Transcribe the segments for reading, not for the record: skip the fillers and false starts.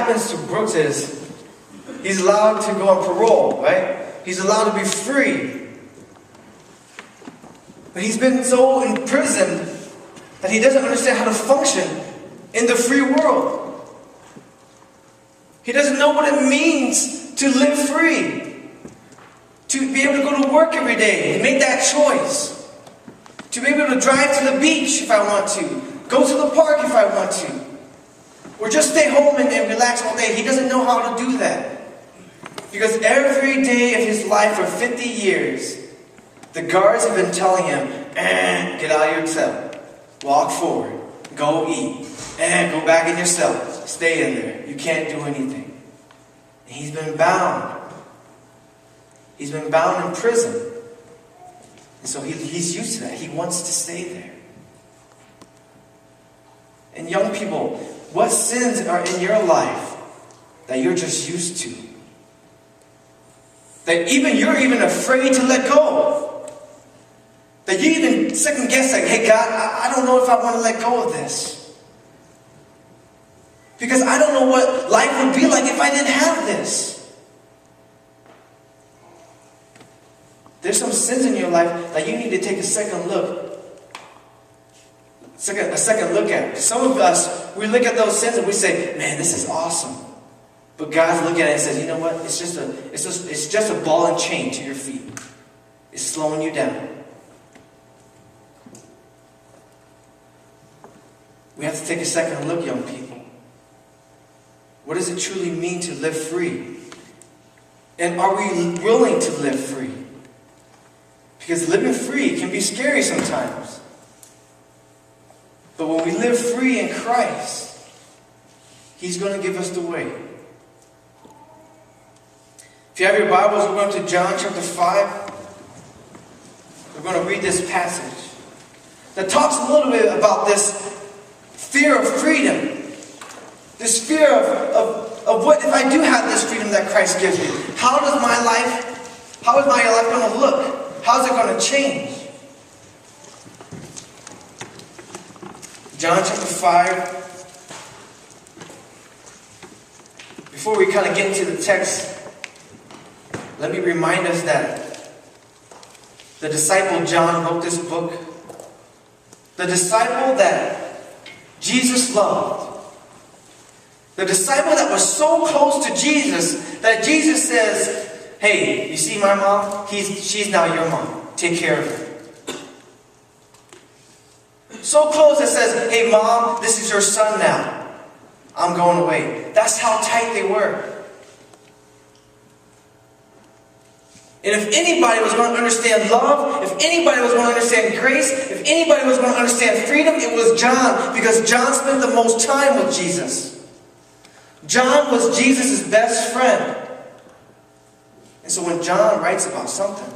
happens to Brooks is he's allowed to go on parole, right? He's allowed to be free. But he's been so imprisoned that he doesn't understand how to function in the free world. He doesn't know what it means to live free. To be able to go to work every day and make that choice. To be able to drive to the beach if I want to. Go to the park if I want to. Or just stay home and relax all day. He doesn't know how to do that. Because every day of his life for 50 years, the guards have been telling him, get out of your cell. Walk forward. Go eat. Go back in your cell. Stay in there. You can't do anything. And he's been bound. He's been bound in prison. And so he's used to that. He wants to stay there. And young people, what sins are in your life that you're just used to? That you're even afraid to let go. That you even second guess, like, hey God, I don't know if I want to let go of this. Because I don't know what life would be like if I didn't have this. There's some sins in your life that you need to take a second look. A second look at. Some of us, we look at those sins and we say, man, this is awesome. But God's looking at it and says, you know what? It's just a ball and chain to your feet. It's slowing you down. We have to take a second look, young people. What does it truly mean to live free? And are we willing to live free? Because living free can be scary sometimes. But when we live free in Christ, He's going to give us the way. If you have your Bibles, we're going to John chapter 5. We're going to read this passage that talks a little bit about this fear of freedom. This fear of what if I do have this freedom that Christ gives me? How is my life going to look? How's it going to change? John chapter 5. Before we kind of get into the text, let me remind us that the disciple John wrote this book. The disciple that Jesus loved. The disciple that was so close to Jesus that Jesus says, hey, you see my mom? She's now your mom. Take care of her. So close that says, hey mom, this is your son now. I'm going away. That's how tight they were. And if anybody was going to understand love, if anybody was going to understand grace, if anybody was going to understand freedom, it was John. Because John spent the most time with Jesus. John was Jesus' best friend. And so when John writes about something,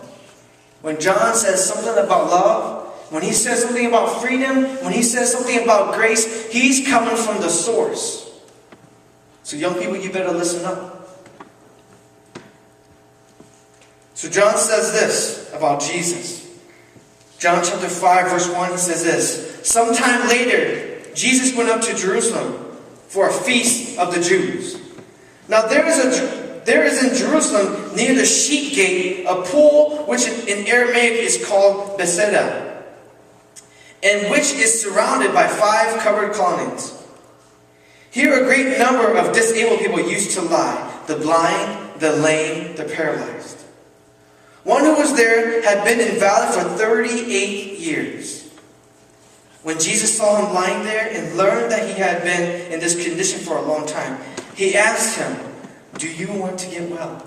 when John says something about love, when he says something about freedom, when he says something about grace, he's coming from the source. So young people, you better listen up. So John says this about Jesus. John chapter 5 verse 1, he says this. Sometime later, Jesus went up to Jerusalem for a feast of the Jews. Now there is in Jerusalem near the sheep gate a pool which in Aramaic is called Bethesda, and which is surrounded by 5 covered colonnades. Here a great number of disabled people used to lie, the blind, the lame, the paralyzed. One who was there had been invalid for 38 years. When Jesus saw him lying there and learned that he had been in this condition for a long time, he asked him, do you want to get well?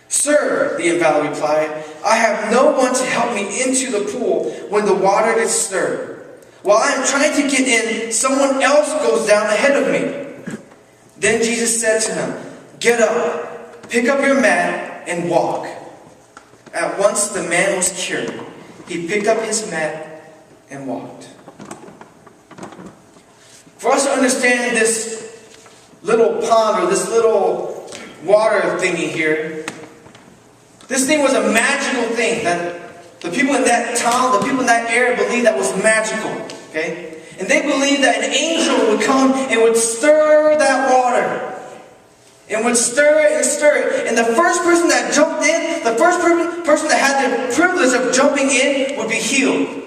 Sir, the invalid replied, I have no one to help me into the pool when the water is stirred. While I am trying to get in, someone else goes down ahead of me. Then Jesus said to him, get up, pick up your mat, and walk. At once the man was cured. He picked up his mat and walked. For us to understand this little pond or this little water thingy here, this thing was a magical thing that the people in that town, the people in that area believed that was magical. Okay? And they believed that an angel would come and would stir that water. and would stir it and stir it. And the first person that jumped in, the first person that had the privilege of jumping in would be healed.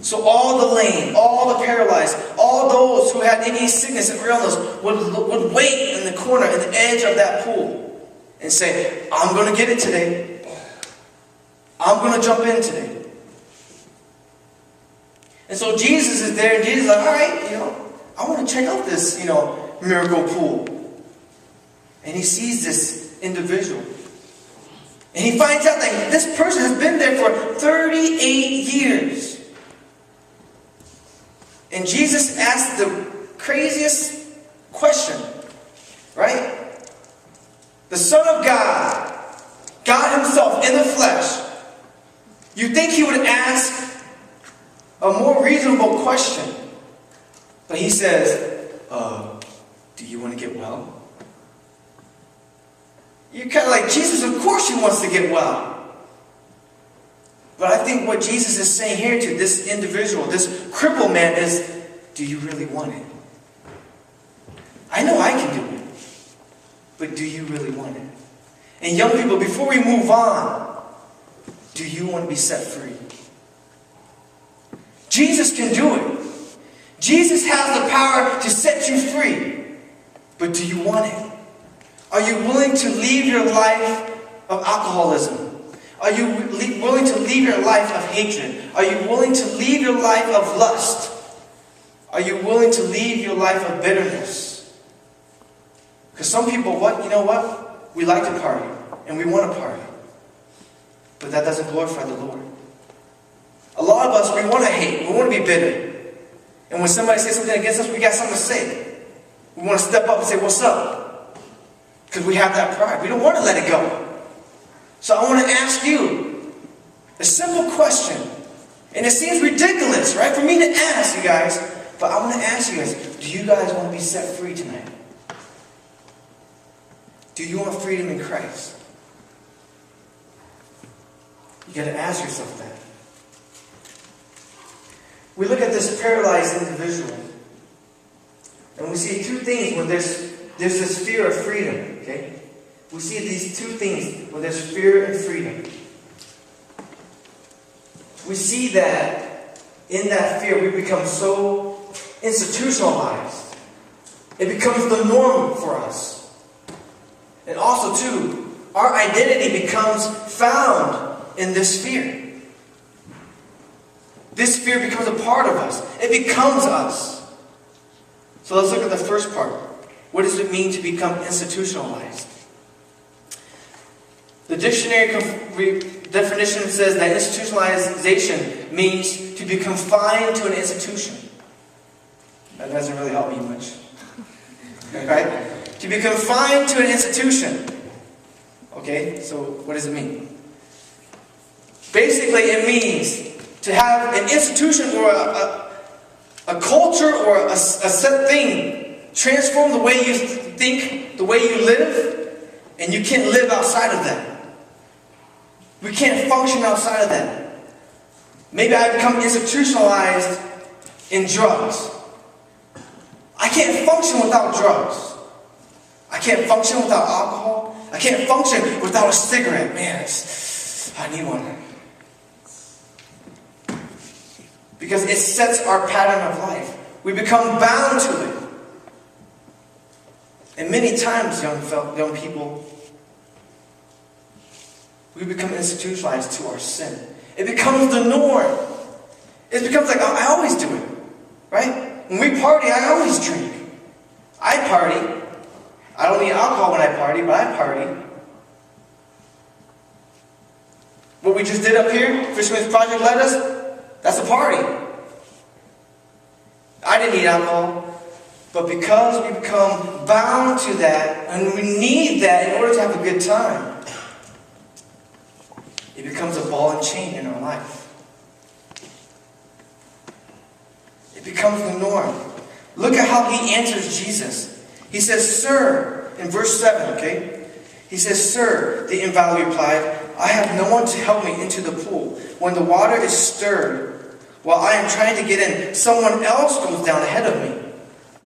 So all the lame, all the paralyzed, all those who had any sickness or illness would wait in the corner, in the edge of that pool and say, I'm going to get it today. I'm going to jump in today. And so Jesus is there, and Jesus is like, all right, I want to check out this, miracle pool. And he sees this individual. And he finds out that this person has been there for 38 years. And Jesus asked the craziest question, right? The Son of God, God himself in the flesh, you'd think he would ask a more reasonable question. But he says, do you want to get well? You're kind of like, Jesus, of course he wants to get well. But I think what Jesus is saying here to this individual, this crippled man, is, do you really want it? I know I can do it. But do you really want it? And young people, before we move on, do you want to be set free? Jesus can do it. Jesus has the power to set you free. But do you want it? Are you willing to leave your life of alcoholism? Are you willing to leave your life of hatred? Are you willing to leave your life of lust? Are you willing to leave your life of bitterness? Because some people, we like to party. And we want to party. But that doesn't glorify the Lord. A lot of us, we want to hate. We want to be bitter. And when somebody says something against us, we got something to say. We want to step up and say, what's up? Because we have that pride. We don't want to let it go. So I want to ask you a simple question. And it seems ridiculous, right, for me to ask you guys. But I want to ask you guys, do you guys want to be set free tonight? Do you want freedom in Christ? You got to ask yourself that. We look at this paralyzed individual, and we see two things when there's this fear of freedom, okay? We see these two things when there's fear and freedom. We see that in that fear we become so institutionalized. It becomes the norm for us. And also, too, our identity becomes found in this fear. This fear becomes a part of us. It becomes us. So let's look at the first part. What does it mean to become institutionalized? The dictionary definition says that institutionalization means to be confined to an institution. That doesn't really help me much. Right? To be confined to an institution. Okay, so what does it mean? Basically, it means to have an institution or a culture or a set thing transform the way you think, the way you live, and you can't live outside of that. We can't function outside of that. Maybe I become institutionalized in drugs. I can't function without drugs. I can't function without alcohol. I can't function without a cigarette. Man, I need one. Because it sets our pattern of life. We become bound to it. And many times, young people, we become institutionalized to our sin. It becomes the norm. It becomes like, I always do it. Right? When we party, I always drink. I party. I don't need alcohol when I party, but I party. What we just did up here, Fisherman's Project led us, that's a party. I didn't need alcohol. But because we become bound to that, and we need that in order to have a good time, it becomes a ball and chain in our life. It becomes the norm. Look at how he answers Jesus. He says, Sir, in verse 7, okay? He says, Sir, the invalid replied, I have no one to help me into the pool. When the water is stirred, while I am trying to get in, someone else goes down ahead of me.